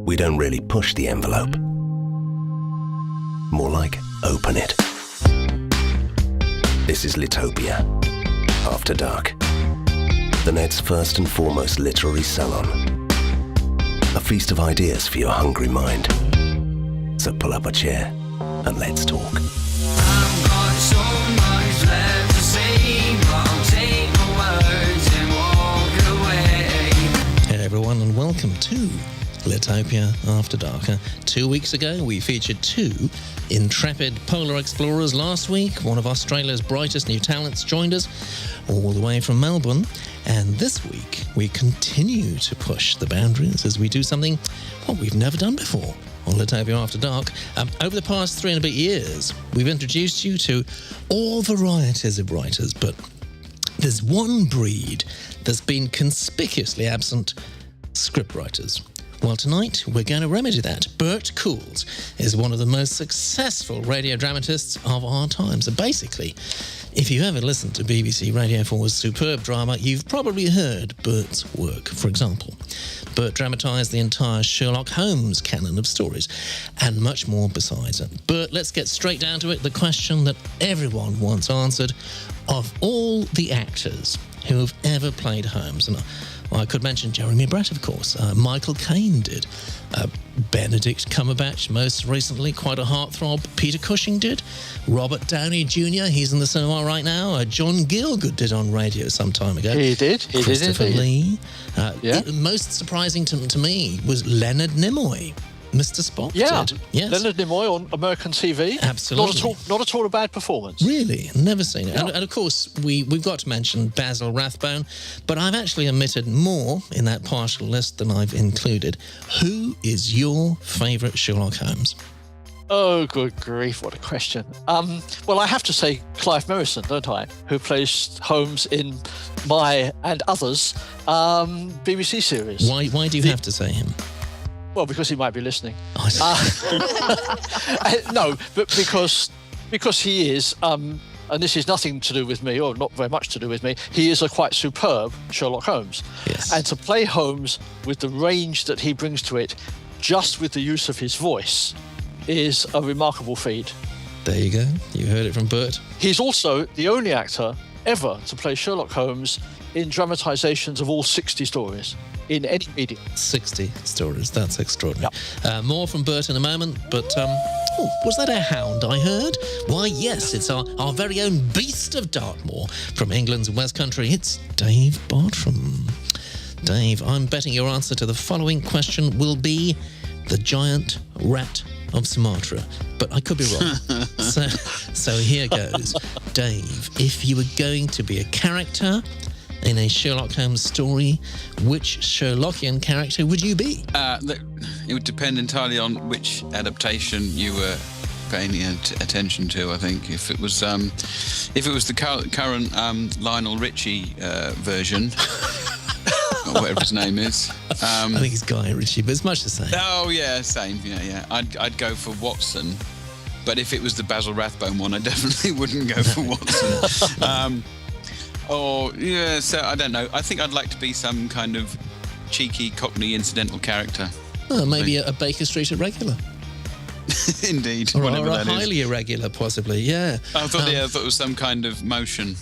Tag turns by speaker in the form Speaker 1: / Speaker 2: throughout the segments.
Speaker 1: we don't really push the envelope. More like open it. This is Litopia After Dark, the net's first and foremost literary salon. A feast of ideas for your hungry mind. So pull up a chair and let's talk.
Speaker 2: I've got so much left to say, but I'll take my words and walk away.
Speaker 3: Hey everyone, and welcome to Litopia After Dark. 2 weeks ago, we featured two intrepid polar explorers. Last week, one of Australia's brightest new talents joined us all the way from Melbourne. And this week, we continue to push the boundaries as we do something what we've never done before on Litopia After Dark. Over the past 3 and a bit years, we've introduced you to all varieties of writers, but there's one breed that's been conspicuously absent: scriptwriters. Well, tonight, we're going to remedy that. Bert Coules is one of the most successful radio dramatists of our time. So basically, if you've ever listened to BBC Radio 4's superb drama, you've probably heard Bert's work. For example, Bert dramatised the entire Sherlock Holmes canon of stories, and much more besides. Bert, let's get straight down to it. The question that everyone wants answered: of all the actors who have ever played Holmes, and I could mention Jeremy Brett, of course. Michael Caine did. Benedict Cumberbatch, most recently, quite a heartthrob. Peter Cushing did. Robert Downey Jr., he's in the cinema right now. John Gielgud did on radio some time ago.
Speaker 4: He did.
Speaker 3: Christopher Lee.
Speaker 4: Yeah.
Speaker 3: Most surprising to me was Leonard Nimoy. Mr. Spock did. Yes.
Speaker 4: Leonard Nimoy on American TV.
Speaker 3: Absolutely.
Speaker 4: Not at all a bad performance.
Speaker 3: Really? Never seen it.
Speaker 4: Yeah.
Speaker 3: And of course, we've got to mention Basil Rathbone, but I've actually omitted more in that partial list than I've included. Who is your favourite Sherlock Holmes?
Speaker 4: Oh, good grief, what a question. Well, I have to say Clive Merrison, don't I? Who plays Holmes in my and others BBC series.
Speaker 3: Why do you have to say him?
Speaker 4: Well, because he might be listening.
Speaker 3: I see.
Speaker 4: No, but because he is, and this is nothing to do with me, or not very much to do with me, he is a quite superb Sherlock Holmes.
Speaker 3: Yes.
Speaker 4: And to play Holmes with the range that he brings to it, just with the use of his voice, is a remarkable feat.
Speaker 3: There you go. You heard it from Bert.
Speaker 4: He's also the only actor ever to play Sherlock Holmes in dramatisations of all 60 stories. In any medium. 60
Speaker 3: stories. That's extraordinary. Yep. More from Bert in a moment, but was that a hound I heard? Why, yes, it's our very own beast of Dartmoor from England's West Country. It's Dave Bartram. Dave, I'm betting your answer to the following question will be the giant rat of Sumatra, but I could be wrong. So here goes. Dave, if you were going to be a character in a Sherlock Holmes story, which Sherlockian character would you be?
Speaker 5: It would depend entirely on which adaptation you were paying attention to. I think if it was the current Lionel Richie version, or whatever his name is.
Speaker 3: I think it's Guy Ritchie, but it's much the same.
Speaker 5: Oh yeah, same. Yeah. I'd go for Watson, but if it was the Basil Rathbone one, I definitely wouldn't go for Watson. So I don't know. I think I'd like to be some kind of cheeky Cockney incidental character.
Speaker 3: Maybe a Baker Street irregular.
Speaker 5: Indeed.
Speaker 3: Or
Speaker 5: whatever
Speaker 3: a
Speaker 5: that is.
Speaker 3: highly irregular, possibly, yeah.
Speaker 5: I thought it was some kind of motion.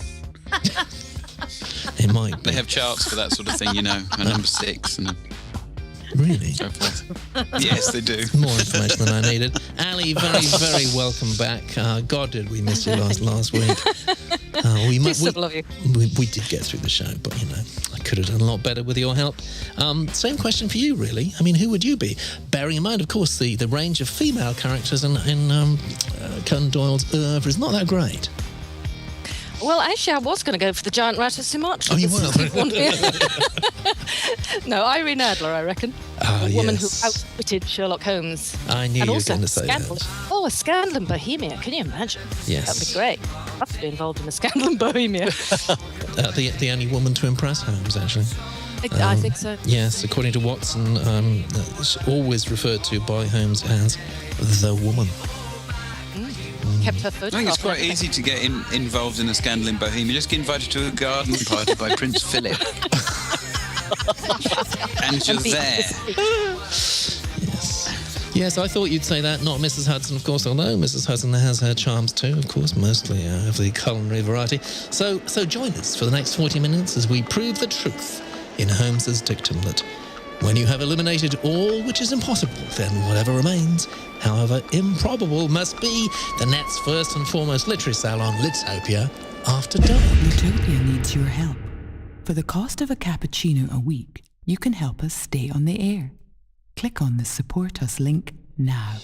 Speaker 3: It might be.
Speaker 5: They have charts for that sort of thing, a number 6 and
Speaker 3: really?
Speaker 5: so forth. Yes, they do.
Speaker 3: More information than I needed. Ali, very, very welcome back. God, did we miss you last week. We did get through the show, but, I could have done a lot better with your help. Same question for you, really. I mean, who would you be? Bearing in mind, of course, the range of female characters in Conan Doyle's oeuvre is not that great.
Speaker 6: Well, actually, I was going to go for the giant rat of Sumatra.
Speaker 3: Oh, you were?
Speaker 6: No, Irene Adler, I reckon. A woman who outwitted Sherlock Holmes.
Speaker 3: I knew you were going to say that.
Speaker 6: Oh, a scandal in Bohemia. Can you imagine?
Speaker 3: Yes.
Speaker 6: That'd be great. I'd love to be involved in a scandal in Bohemia.
Speaker 3: The only woman to impress Holmes, actually.
Speaker 6: I think so.
Speaker 3: Yes, according to Watson, it's always referred to by Holmes as the woman.
Speaker 6: Kept her photograph.
Speaker 5: I think it's quite easy to get involved in a scandal in Bohemia. Just get invited to a garden party by Prince Philip. And you're there.
Speaker 3: Yes, Yes, I thought you'd say that, not Mrs. Hudson, of course, although Mrs. Hudson has her charms too, of course, mostly of the culinary variety. So join us for the next 40 minutes as we prove the truth in Holmes's dictum that when you have eliminated all which is impossible, then whatever remains, however improbable, must be the net's first and foremost literary salon, Litopia After Dark.
Speaker 7: Litopia needs your help. For the cost of a cappuccino a week, you can help us stay on the air. Click on the Support Us link now.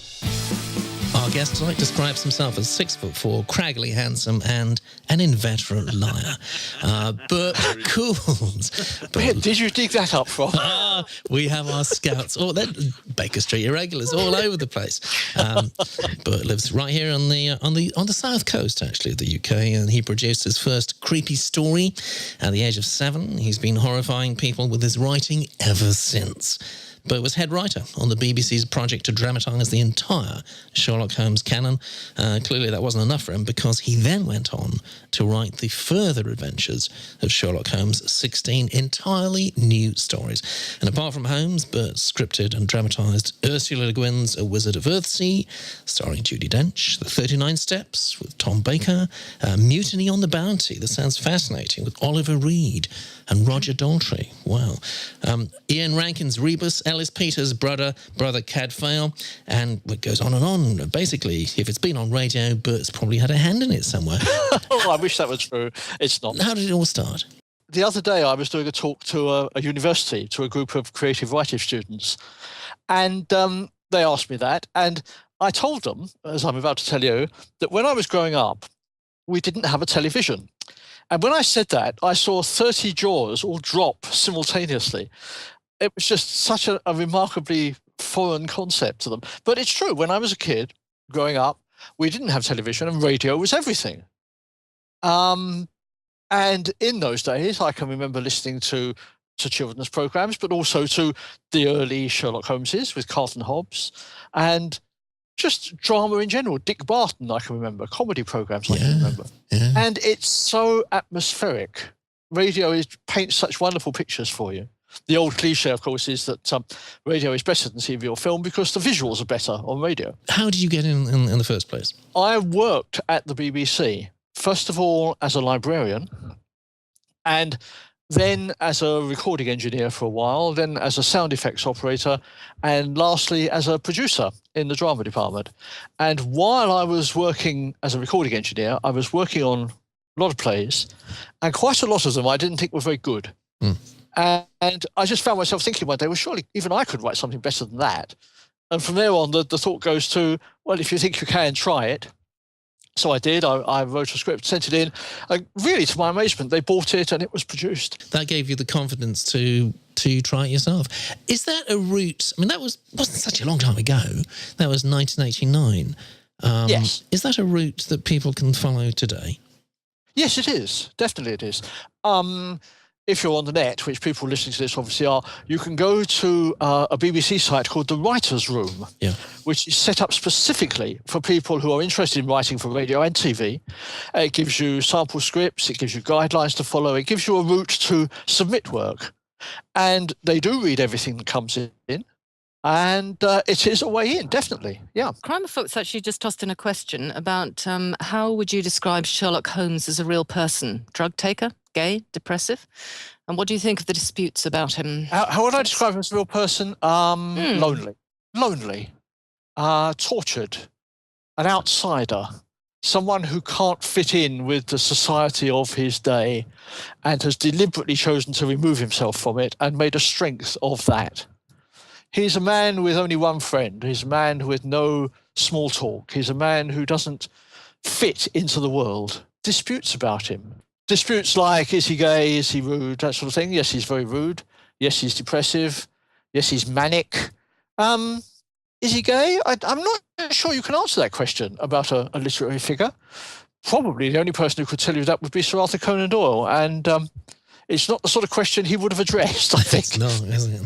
Speaker 3: Our guest tonight describes himself as 6'4", craggly handsome, and an inveterate liar. Bert Coules.
Speaker 4: Where did you dig that up from?
Speaker 3: We have our scouts, they're Baker Street irregulars all over the place. Bert lives right here on the south coast, actually, of the UK, and he produced his first creepy story at the age of 7. He's been horrifying people with his writing ever since. Bert was head writer on the BBC's project to dramatise the entire Sherlock Holmes canon. Clearly that wasn't enough for him, because he then went on to write the further adventures of Sherlock Holmes' 16 entirely new stories. And apart from Holmes, Bert scripted and dramatised Ursula Le Guin's A Wizard of Earthsea, starring Judi Dench, The 39 Steps with Tom Baker, Mutiny on the Bounty, that sounds fascinating, with Oliver Reed and Roger Daltrey. Wow. Ian Rankin's Rebus, Ellis Peters' Brother Cadfael, and it goes on and on. Basically, if it's been on radio, Bert's probably had a hand in it somewhere.
Speaker 4: Oh, I wish that was true. It's not.
Speaker 3: How did it all start?
Speaker 4: The other day, I was doing a talk to a university, to a group of creative writing students, and they asked me that, and I told them, as I'm about to tell you, that when I was growing up, we didn't have a television. And when I said that, I saw 30 jaws all drop simultaneously. It was just such a remarkably foreign concept to them. But it's true. When I was a kid growing up, we didn't have television, and radio was everything. And in those days, I can remember listening to children's programs, but also to the early Sherlock Holmeses with Carlton Hobbs, and just drama in general. Dick Barton, I can remember. Comedy programs, I can remember. Yeah. And it's so atmospheric. Radio paints such wonderful pictures for you. The old cliche, of course, is that radio is better than TV or film because the visuals are better on radio. How did you get in the first place? I worked at the BBC, first of all as a librarian, and then as a recording engineer for a while, then as a sound effects operator, and lastly as a producer in the drama department. And while I was working as a recording engineer, I was working on a lot of plays, and quite a lot of them I didn't think were very good. And I just found myself thinking one day, well, surely even I could write something better than that. And from there on, the thought goes to, well, if you think you can, try it. So I did. I wrote a script, sent it in. Really, to my amazement, they bought it and it was produced. That gave you the confidence to try it yourself. Is that a route? I mean, that wasn't such a long time ago. That was 1989. Yes. Is that a route that people can follow today? Yes, it is. Definitely it is. If you're on the net, which people listening to this obviously are, you can go to a BBC site called The Writer's Room, which is set up specifically for people who are interested in writing for radio and TV. It gives you sample scripts, it gives you guidelines to follow, it gives you a route to submit work. And they do read everything that comes in. And it is a way in, definitely, yeah.
Speaker 6: Crime of Fox actually just tossed in a question about how would you describe Sherlock Holmes as a real person? Drug taker? Gay? Depressive? And what do you think of the disputes about him?
Speaker 4: How would I describe him as a real person? Lonely. Tortured. An outsider. Someone who can't fit in with the society of his day and has deliberately chosen to remove himself from it and made a strength of that. He's a man with only one friend. He's a man with no small talk. He's a man who doesn't fit into the world. Disputes about him. Disputes like, is he gay? Is he rude? That sort of thing. Yes, he's very rude. Yes, he's depressive. Yes, he's manic. Is he gay? I'm not sure you can answer that question about a literary figure. Probably the only person who could tell you that would be Sir Arthur Conan Doyle. And it's not the sort of question he would have addressed, I think.
Speaker 3: It's not, isn't it?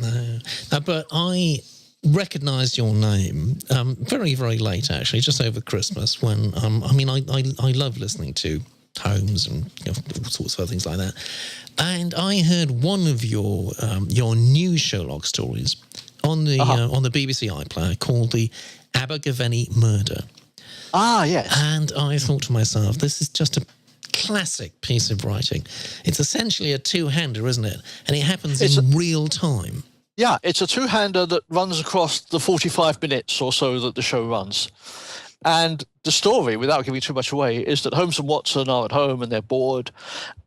Speaker 3: No. But I recognised your name very, very late, actually, just over Christmas, when, I love listening to Holmes and all sorts of other things like that. And I heard one of your new Sherlock stories on the BBC iPlayer called The Abergavenny Murder.
Speaker 4: Ah, yes.
Speaker 3: And I thought to myself, this is just a classic piece of writing. It's essentially a two-hander, isn't it? And it happens in real time.
Speaker 4: Yeah, it's a two-hander that runs across the 45 minutes or so that the show runs. And the story, without giving too much away, is that Holmes and Watson are at home and they're bored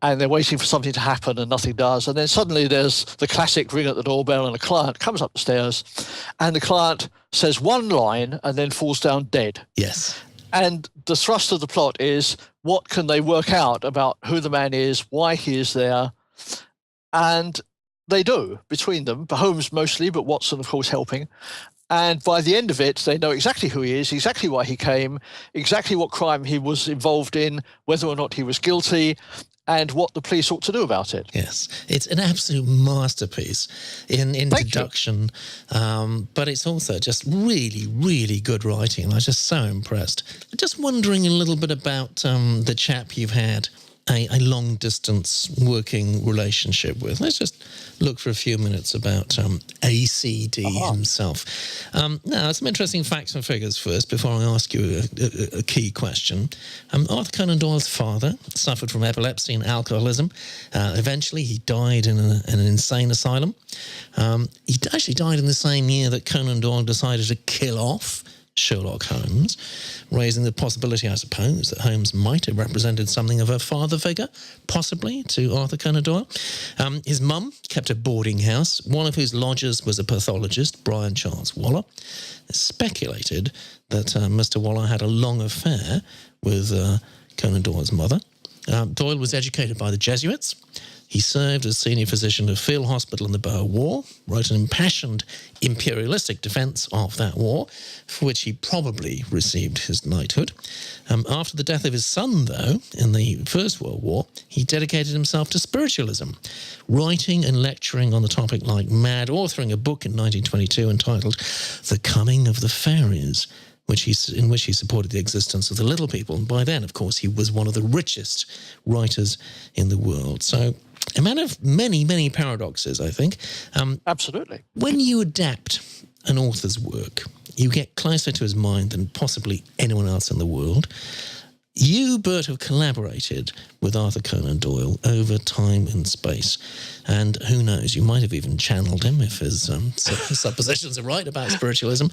Speaker 4: and they're waiting for something to happen and nothing does. And then suddenly there's the classic ring at the doorbell and a client comes up the stairs and the client says one line and then falls down dead.
Speaker 3: Yes.
Speaker 4: And the thrust of the plot is what can they work out about who the man is, why he is there. And they do, between them, Holmes mostly, but Watson, of course, helping. And by the end of it, they know exactly who he is, exactly why he came, exactly what crime he was involved in, whether or not he was guilty, and what the police ought to do about it.
Speaker 3: Yes, it's an absolute masterpiece in deduction, but it's also just really, really good writing. I was just so impressed. Just wondering a little bit about the chap you've had a long-distance working relationship with. Let's just look for a few minutes about ACD himself. Now, some interesting facts and figures first before I ask you a key question. Arthur Conan Doyle's father suffered from epilepsy and alcoholism. Eventually, he died in an insane asylum. He actually died in the same year that Conan Doyle decided to kill off Sherlock Holmes, raising the possibility, I suppose, that Holmes might have represented something of a father figure, possibly, to Arthur Conan Doyle. His mum kept a boarding house, one of whose lodgers was a pathologist, Brian Charles Waller. It's speculated that Mr. Waller had a long affair with Conan Doyle's mother. Doyle was educated by the Jesuits. He served as senior physician of Field Hospital in the Boer War, wrote an impassioned imperialistic defence of that war, for which he probably received his knighthood. After the death of his son, though, in the First World War, he dedicated himself to spiritualism, writing and lecturing on the topic like mad, authoring a book in 1922 entitled The Coming of the Fairies, in which he supported the existence of the little people. And by then, of course, he was one of the richest writers in the world. So a man of many, many paradoxes, I think.
Speaker 4: Absolutely.
Speaker 3: When you adapt an author's work, you get closer to his mind than possibly anyone else in the world. You, Bert, have collaborated with Arthur Conan Doyle over time and space. And who knows, you might have even channeled him if his suppositions are right about spiritualism.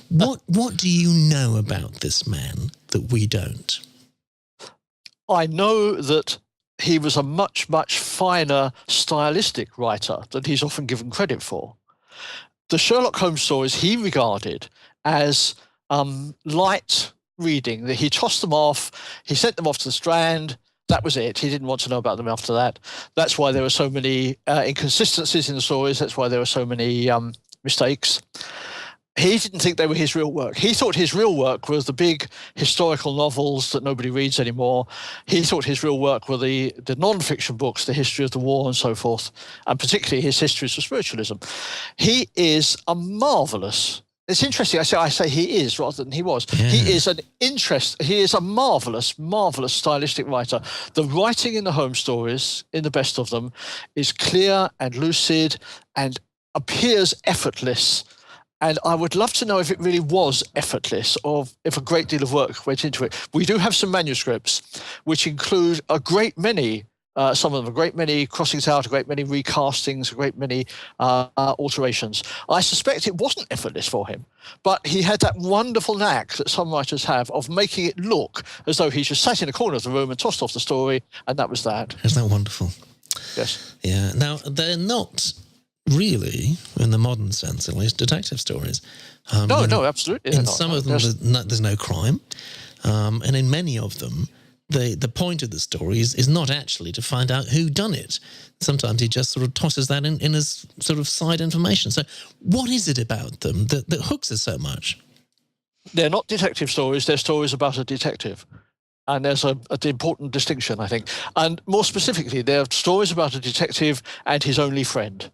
Speaker 3: What do you know about this man that we don't?
Speaker 4: I know that he was a much, much finer stylistic writer than he's often given credit for. The Sherlock Holmes stories he regarded as light reading, that he tossed them off, he sent them off to the Strand, that was it. He didn't want to know about them after that. That's why there were so many inconsistencies in the stories, that's why there were so many mistakes. He didn't think they were his real work. He thought his real work was the big historical novels that nobody reads anymore. He thought his real work were the non-fiction books, the history of the war and so forth, and particularly his histories of spiritualism. He is a marvellous, it's interesting, I say he is rather than he was. Yeah. He is a marvellous, marvellous stylistic writer. The writing in the Holmes stories, in the best of them, is clear and lucid and appears effortless. And I would love to know if it really was effortless or if a great deal of work went into it. We do have some manuscripts which include a great many, some of them, a great many crossings out, a great many recastings, a great many alterations. I suspect it wasn't effortless for him, but he had that wonderful knack that some writers have of making it look as though he just sat in a corner of the room and tossed off the story, and that was that.
Speaker 3: Isn't that wonderful?
Speaker 4: Yes.
Speaker 3: Yeah. Now, they're not really, in the modern sense at least, detective stories.
Speaker 4: No, absolutely.
Speaker 3: In some of them, there's no crime. And in many of them, the point of the story is not actually to find out who done it. Sometimes he just sort of tosses that in as sort of side information. So what is it about them that hooks us so much?
Speaker 4: They're not detective stories. They're stories about a detective. And there's an important distinction, I think. And more specifically, they're stories about a detective and his only friend.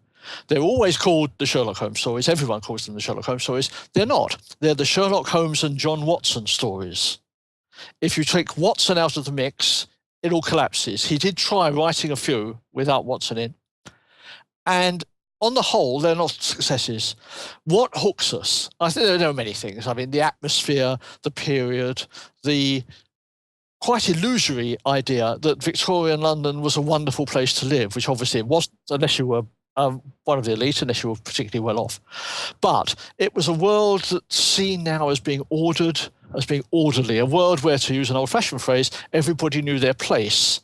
Speaker 4: They're always called the Sherlock Holmes stories. Everyone calls them the Sherlock Holmes stories. They're not. They're the Sherlock Holmes and John Watson stories. If you take Watson out of the mix, it all collapses. He did try writing a few without Watson in. And on the whole, they're not successes. What hooks us? I think there are many things. I mean, the atmosphere, the period, the quite illusory idea that Victorian London was a wonderful place to live, which obviously it wasn't, unless you were one of the elite, unless you were particularly well off. But it was a world that's seen now as being ordered, as being orderly, a world where, to use an old-fashioned phrase, everybody knew their place,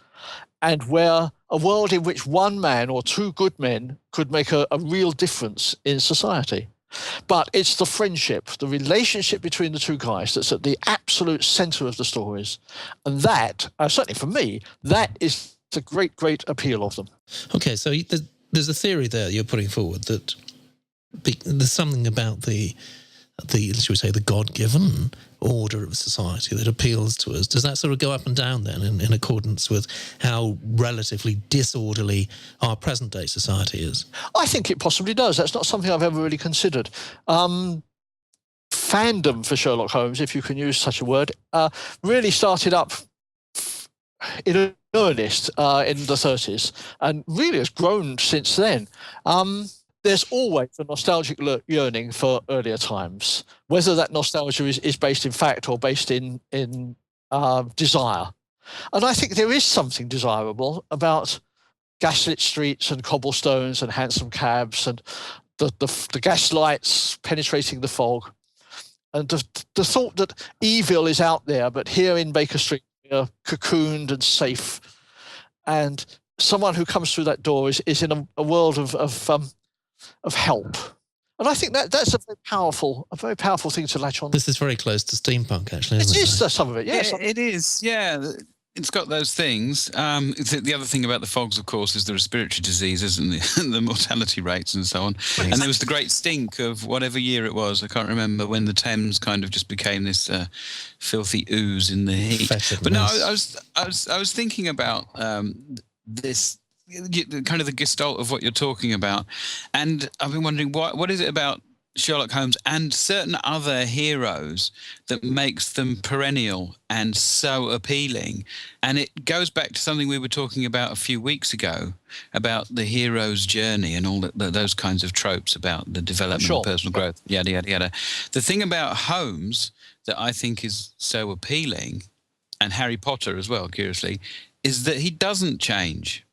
Speaker 4: and where a world in which one man or two good men could make a real difference in society. But it's the friendship, the relationship between the two guys that's at the absolute centre of the stories. And that, certainly for me, that is the great, great appeal of them.
Speaker 3: Okay, so there's a theory there you're putting forward that there's something about the shall we say, the God-given order of society that appeals to us. Does that sort of go up and down then in accordance with how relatively disorderly our present-day society is?
Speaker 4: I think it possibly does. That's not something I've ever really considered. Fandom for Sherlock Holmes, if you can use such a word, really started up in earnest in the 30s and really has grown since then. There's always a nostalgic yearning for earlier times, whether that nostalgia is based in fact or based in desire. And I think there is something desirable about gaslit streets and cobblestones and hansom cabs and the gas lights penetrating the fog. And the thought that evil is out there, but here in Baker Street, we are cocooned and safe. And someone who comes through that door is in a world of help. And I think that's a very powerful thing to latch on.
Speaker 3: This is very close to steampunk, actually, isn't it?
Speaker 4: It is some of it, yes.
Speaker 5: Yeah, it is, yeah. It's got those things. The other thing about the fogs, of course, is there are respiratory diseases and the mortality rates and so on. And there was the great stink of whatever year it was, I can't remember, when the Thames kind of just became this filthy ooze in the heat. But no, I was thinking about this, kind of the gestalt of what you're talking about, and I've been wondering what is it about Sherlock Holmes and certain other heroes that makes them perennial and so appealing. And it goes back to something we were talking about a few weeks ago about the hero's journey and all those kinds of tropes about the development of personal growth, yada yada yada. The thing about Holmes that I think is so appealing, and Harry Potter as well, curiously, is that he doesn't change.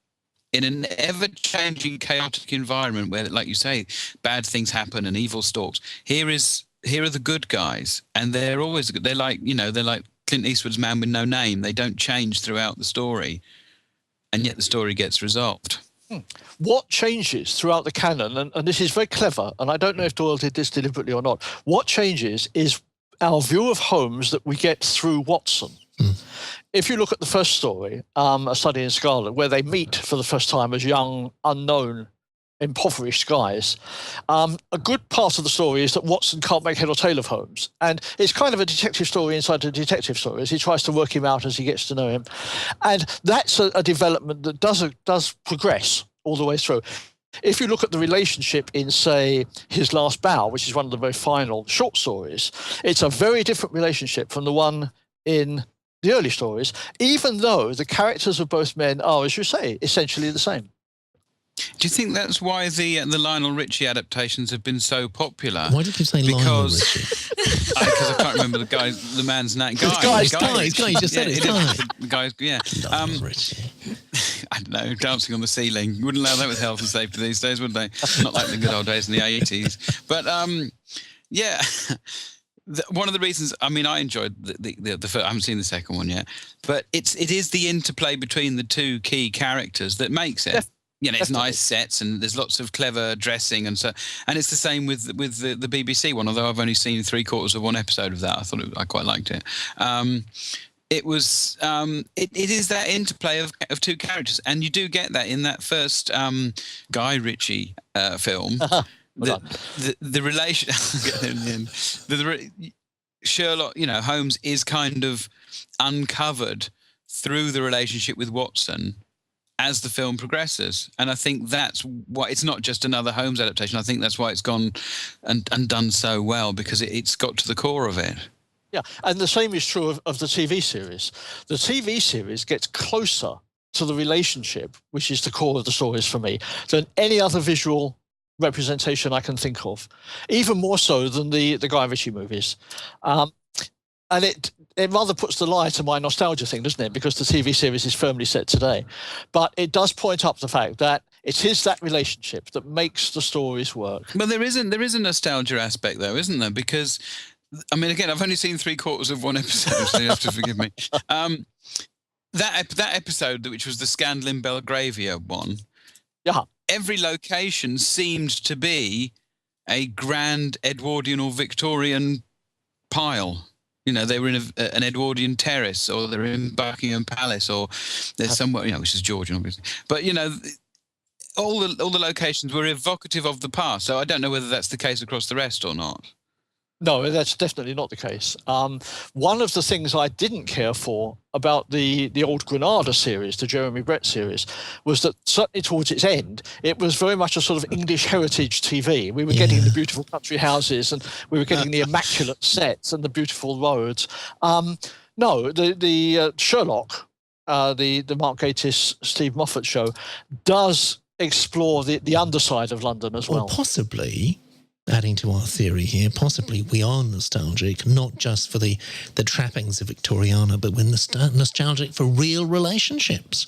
Speaker 5: In an ever-changing, chaotic environment where, like you say, bad things happen and evil stalks, here are the good guys, and they're always good. They're like Clint Eastwood's Man with No Name. They don't change throughout the story, and yet the story gets resolved.
Speaker 4: What changes throughout the canon, and this is very clever, and I don't know if Doyle did this deliberately or not, what changes is our view of Holmes that we get through Watson. If you look at the first story, A Study in Scarlet, where they meet for the first time as young, unknown, impoverished guys, a good part of the story is that Watson can't make head or tail of Holmes. And it's kind of a detective story inside a detective story as he tries to work him out as he gets to know him. And that's a development that does progress all the way through. If you look at the relationship in, say, His Last Bow, which is one of the very final short stories, it's a very different relationship from the one in the early stories, even though the characters of both men are, as you say, essentially the same.
Speaker 5: Do you think that's why the Lionel Richie adaptations have been so popular?
Speaker 3: Why did you say Lionel Richie?
Speaker 5: Because I can't remember the man's name.
Speaker 3: Guy, you just said it.
Speaker 5: Guy, yeah.
Speaker 3: Lionel Richie.
Speaker 5: I don't know, dancing on the ceiling. Wouldn't allow that with health and safety these days, would they? Not like the good old days in the 80s. But, yeah... one of the reasons, I mean, I enjoyed the first, I haven't seen the second one yet, but it is the interplay between the two key characters that makes it. You know, it's nice sets and there's lots of clever dressing and so, and it's the same with the BBC one. Although I've only seen 3/4 of one episode of that, I quite liked it. It was it is that interplay of two characters, and you do get that in that first Guy Ritchie film. The relation, Sherlock, Holmes is kind of uncovered through the relationship with Watson as the film progresses, and I think that's why it's not just another Holmes adaptation. I think that's why it's gone and done so well, because it's got to the core of it.
Speaker 4: Yeah, and the same is true of the TV series. The TV series gets closer to the relationship, which is the core of the stories for me, than any other visual representation I can think of, even more so than the Guy Ritchie movies. And it rather puts the lie to my nostalgia thing, doesn't it? Because the TV series is firmly set today. But it does point up the fact that it is that relationship that makes the stories work.
Speaker 5: But there is a nostalgia aspect, though, isn't there? Because, I mean, again, I've only seen 3/4 of one episode, so you have to forgive me. That episode, which was the Scandal in Belgravia one,
Speaker 4: Yeah.
Speaker 5: every location seemed to be a grand Edwardian or Victorian pile. You know, they were in an Edwardian terrace, or they're in Buckingham Palace, or there's somewhere, which is Georgian, obviously. But, all the locations were evocative of the past. So I don't know whether that's the case across the rest or not.
Speaker 4: No, that's definitely not the case. One of the things I didn't care for about the old Granada series, the Jeremy Brett series, was that certainly towards its end, it was very much a sort of English heritage TV. We were getting the beautiful country houses, and we were getting the immaculate sets and the beautiful roads. No, the Sherlock, the Mark Gatiss, Steve Moffat show, does explore the underside of London as well.
Speaker 3: Or possibly, adding to our theory here, possibly we are nostalgic, not just for the trappings of Victoriana, but we're nostalgic for real relationships,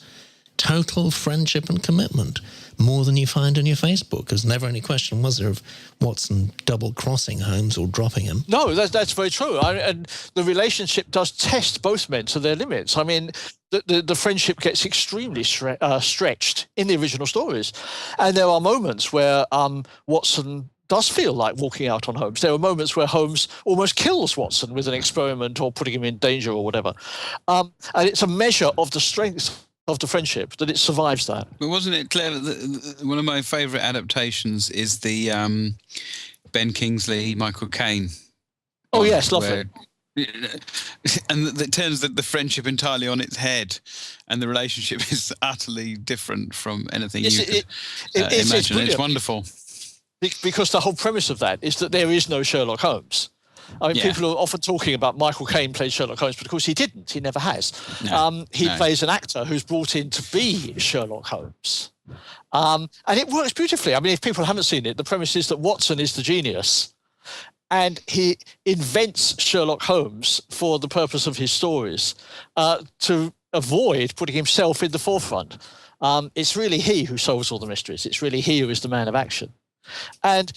Speaker 3: total friendship and commitment, more than you find on your Facebook. There's never any question, was there, of Watson double-crossing Holmes or dropping him?
Speaker 4: No, that's very true. And the relationship does test both men to their limits. I mean, the friendship gets extremely stretched in the original stories. And there are moments where Watson does feel like walking out on Holmes. There are moments where Holmes almost kills Watson with an experiment or putting him in danger or whatever. And it's a measure of the strength of the friendship that it survives that.
Speaker 5: But wasn't it clear that one of my favourite adaptations is the Ben Kingsley, Michael Caine?
Speaker 4: Oh, yes, lovely.
Speaker 5: And it turns the friendship entirely on its head, and the relationship is utterly different from anything you could imagine. It's wonderful.
Speaker 4: Because the whole premise of that is that there is no Sherlock Holmes. I mean, people are often talking about Michael Caine played Sherlock Holmes, but of course he didn't. He never has. He plays an actor who's brought in to be Sherlock Holmes. And it works beautifully. I mean, if people haven't seen it, the premise is that Watson is the genius, and he invents Sherlock Holmes for the purpose of his stories to avoid putting himself in the forefront. It's really he who solves all the mysteries. It's really he who is the man of action. And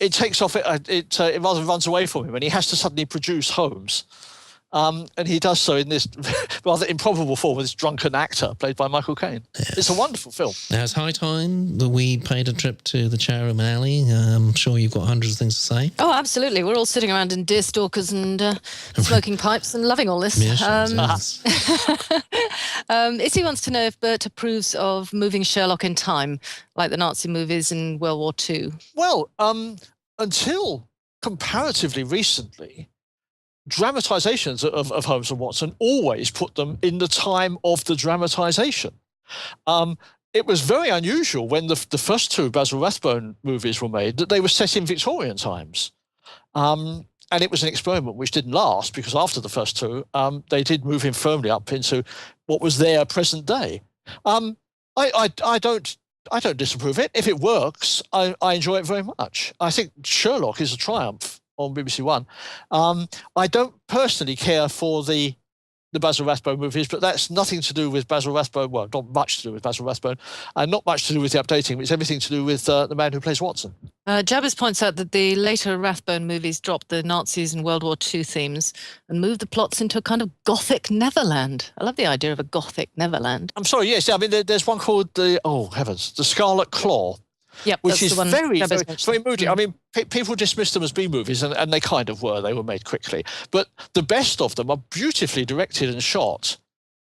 Speaker 4: it takes off, it rather runs away from him, and he has to suddenly produce Holmes. And he does so in this rather improbable form with this drunken actor played by Michael Caine. Yes. It's a wonderful film.
Speaker 3: Now, it's high time that we paid a trip to the Chow Room Alley. I'm sure you've got hundreds of things to say.
Speaker 6: Oh, absolutely. We're all sitting around in deerstalkers and smoking pipes and loving all this.
Speaker 3: Yes.
Speaker 6: Izzy wants to know if Bert approves of moving Sherlock in time, like the Nazi movies in World War II.
Speaker 4: Well, until comparatively recently, dramatizations of Holmes and Watson always put them in the time of the dramatization. It was very unusual when the first two Basil Rathbone movies were made that they were set in Victorian times. And it was an experiment which didn't last, because after the first two, they did move him firmly up into what was their present day. I don't disapprove it. If it works, I enjoy it very much. I think Sherlock is a triumph on BBC One. I don't personally care for the Basil Rathbone movies, but that's nothing to do with Basil Rathbone. Well, not much to do with Basil Rathbone, and not much to do with the updating. It's everything to do with the man who plays Watson.
Speaker 6: Jabez points out that the later Rathbone movies dropped the Nazis and World War II themes and moved the plots into a kind of Gothic Neverland. I love the idea of a Gothic Neverland.
Speaker 4: I'm sorry, yes. I mean, there's one called the Scarlet Claw.
Speaker 6: Yep,
Speaker 4: which is very moody. I mean, people dismiss them as B-movies, and they kind of were. They were made quickly. But the best of them are beautifully directed and shot,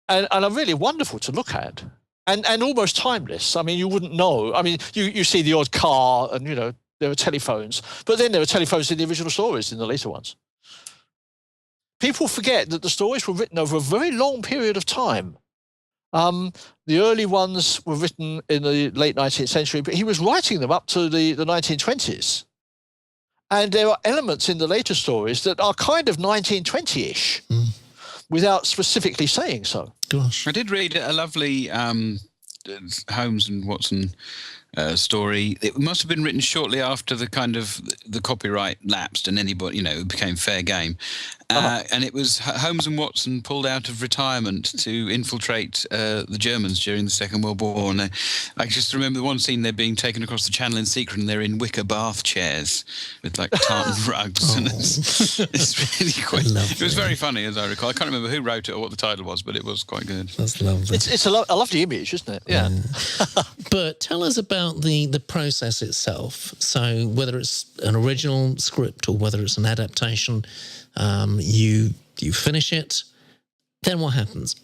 Speaker 4: and are really wonderful to look at, and almost timeless. I mean, you wouldn't know. I mean, you see the odd car, and, there are telephones. But then there are telephones in the original stories, in the later ones. People forget that the stories were written over a very long period of time. The early ones were written in the late 19th century, but he was writing them up to the 1920s. And there are elements in the later stories that are kind of 1920-ish, without specifically saying so.
Speaker 3: Gosh.
Speaker 5: I did read a lovely Holmes and Watson story. It must have been written shortly after the copyright lapsed and anybody, it became fair game. And it was Holmes and Watson pulled out of retirement to infiltrate the Germans during the Second World War. And I just remember the one scene, they're being taken across the channel in secret and they're in wicker bath chairs with like tartan rugs. And it's really quite, it was very funny, as I recall. I can't remember who wrote it or what the title was, but it was quite good.
Speaker 3: That's lovely.
Speaker 4: It's a lovely image, isn't it? Yeah.
Speaker 3: But tell us about the process itself. So whether it's an original script or whether it's an adaptation, you finish it, then what happens?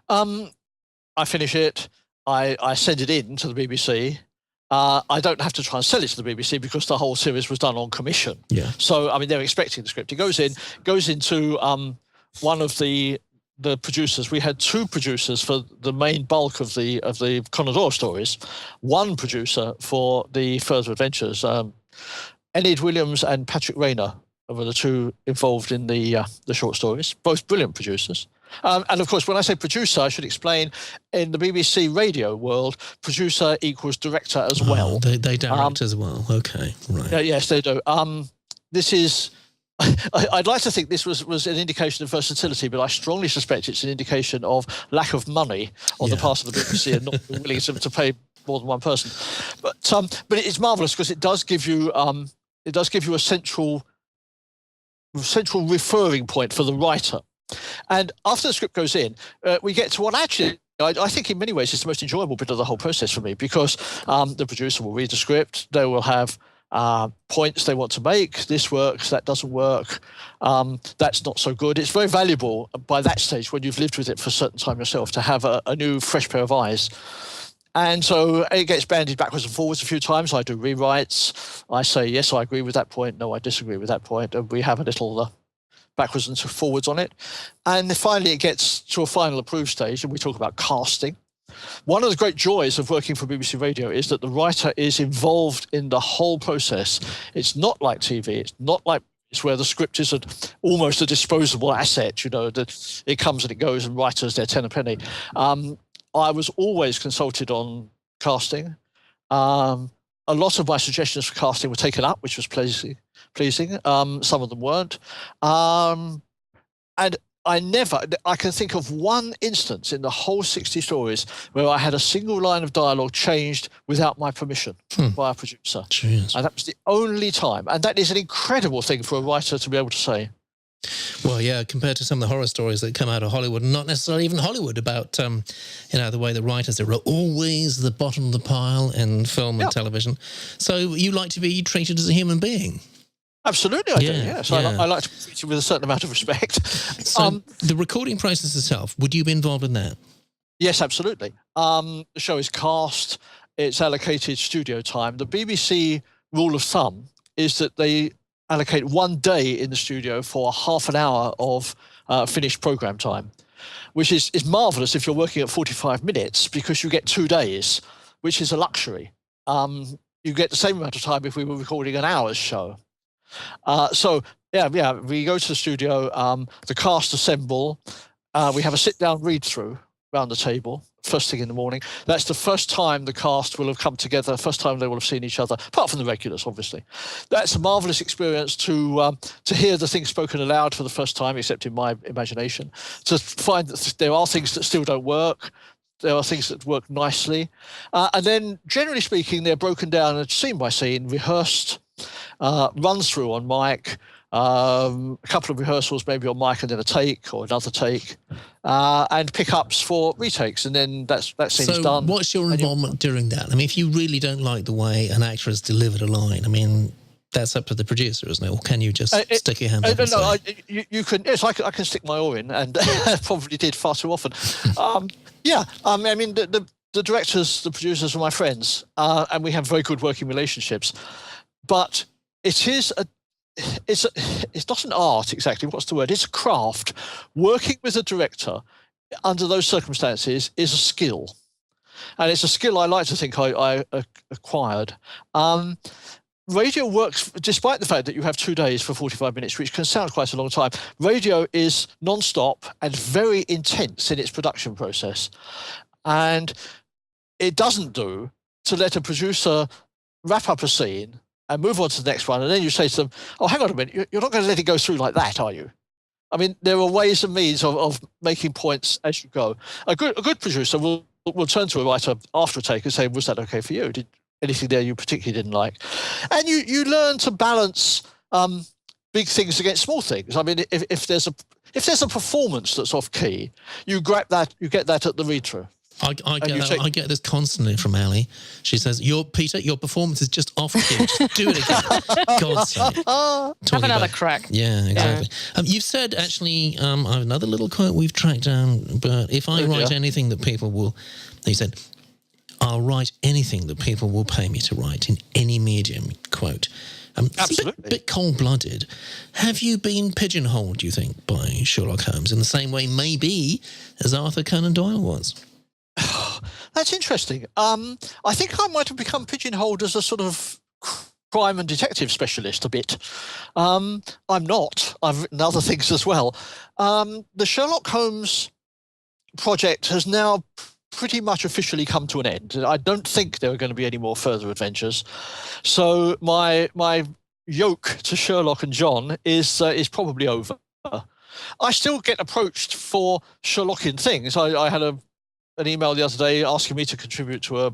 Speaker 4: I finish it. I send it in to the BBC. I don't have to try and sell it to the BBC because the whole series was done on commission.
Speaker 3: Yeah.
Speaker 4: So I mean, they're expecting the script. It goes into one of the producers. We had two producers for the main bulk of the Conan Doyle stories. One producer for the further adventures. Enid Williams and Patrick Rayner were the two involved in the short stories. Both brilliant producers. And of course, when I say producer, I should explain, in the BBC radio world, producer equals director as well.
Speaker 3: They direct as well. Okay, right.
Speaker 4: Yes, they do. This is... I'd like to think this was an indication of versatility, but I strongly suspect it's an indication of lack of money on the part of the BBC and not being willing to pay more than one person. But it's marvellous because it does give you a central referring point for the writer. And after the script goes in, we get to what actually I think in many ways is the most enjoyable bit of the whole process for me, because the producer will read the script, they will have points they want to make. This works, that doesn't work, that's not so good. It's very valuable by that stage, when you've lived with it for a certain time yourself, to have a new fresh pair of eyes. And so it gets bandied backwards and forwards a few times. I do rewrites. I say, yes, I agree with that point. No, I disagree with that point. And we have a little backwards and forwards on it. And then finally it gets to a final approved stage, and we talk about casting. One of the great joys of working for BBC Radio is that the writer is involved in the whole process. It's not like TV. It's not like it's where the script is almost a disposable asset, that it comes and it goes and writers, they're 10 a penny. I was always consulted on casting. A lot of my suggestions for casting were taken up, which was pleasing. Some of them weren't. And I can think of one instance in the whole 60 stories where I had a single line of dialogue changed without my permission by a producer.
Speaker 3: Jeez.
Speaker 4: And that was the only time. And that is an incredible thing for a writer to be able to say.
Speaker 3: Well, yeah, compared to some of the horror stories that come out of Hollywood, and not necessarily even Hollywood, about, the way the writers are always the bottom of the pile in film and television. So you like to be treated as a human being?
Speaker 4: Absolutely, I do, yes. Yeah. I like to be treated with a certain amount of respect.
Speaker 3: So the recording process itself, would you be involved in that?
Speaker 4: Yes, absolutely. The show is cast, it's allocated studio time. The BBC rule of thumb is that they allocate 1 day in the studio for half an hour of finished programme time, which is marvellous if you're working at 45 minutes, because you get 2 days, which is a luxury. You get the same amount of time if we were recording an hour's show. We go to the studio, the cast assemble, we have a sit-down read-through around the table, first thing in the morning. That's the first time the cast will have come together, first time they will have seen each other, apart from the regulars, obviously. That's a marvellous experience to hear the things spoken aloud for the first time, except in my imagination, to find that there are things that still don't work, there are things that work nicely. And then, generally speaking, they're broken down scene by scene, rehearsed, runs through on mic, a couple of rehearsals maybe on mic, and then a take or another take, and pickups for retakes, and then that scene's done.
Speaker 3: So what's your involvement during that? I mean, if you really don't like the way an actor has delivered a line, I mean, that's up to the producer, isn't it? Or can you just stick your hand up and say?
Speaker 4: You can. Yes, I can stick my oar in, and probably did far too often. I mean, the directors, the producers are my friends, and we have very good working relationships. But it's not an art exactly. What's the word? It's a craft. Working with a director under those circumstances is a skill, and it's a skill I like to think I acquired. Radio works despite the fact that you have 2 days for 45 minutes, which can sound quite a long time. Radio is non-stop and very intense in its production process, and it doesn't do to let a producer wrap up a scene and move on to the next one, and then you say to them, "Oh, hang on a minute, you're not going to let it go through like that, are you?" I mean, there are ways and means of making points as you go. A good producer will turn to a writer after a take and say, "Was that okay for you? Did anything there you particularly didn't like?" And you learn to balance big things against small things. I mean, if there's a performance that's off key, you get that at the read through.
Speaker 3: I get this constantly from Ali. She says, Peter, your performance is just off key. Just do it again. God's sake.
Speaker 6: Have another crack.
Speaker 3: Yeah, exactly. You've said, actually, I have another little quote we've tracked down, but if I write anything that people will... He said, I'll write anything that people will pay me to write in any medium, quote.
Speaker 4: Absolutely.
Speaker 3: It's a bit cold-blooded. Have you been pigeonholed, do you think, by Sherlock Holmes in the same way, maybe, as Arthur Conan Doyle was?
Speaker 4: That's interesting. I think I might have become pigeonholed as a sort of crime and detective specialist a bit. I'm not. I've written other things as well. The Sherlock Holmes project has now pretty much officially come to an end. I don't think there are going to be any more further adventures. So my yoke to Sherlock and John is probably over. I still get approached for Sherlockian things. I had an email the other day asking me to contribute to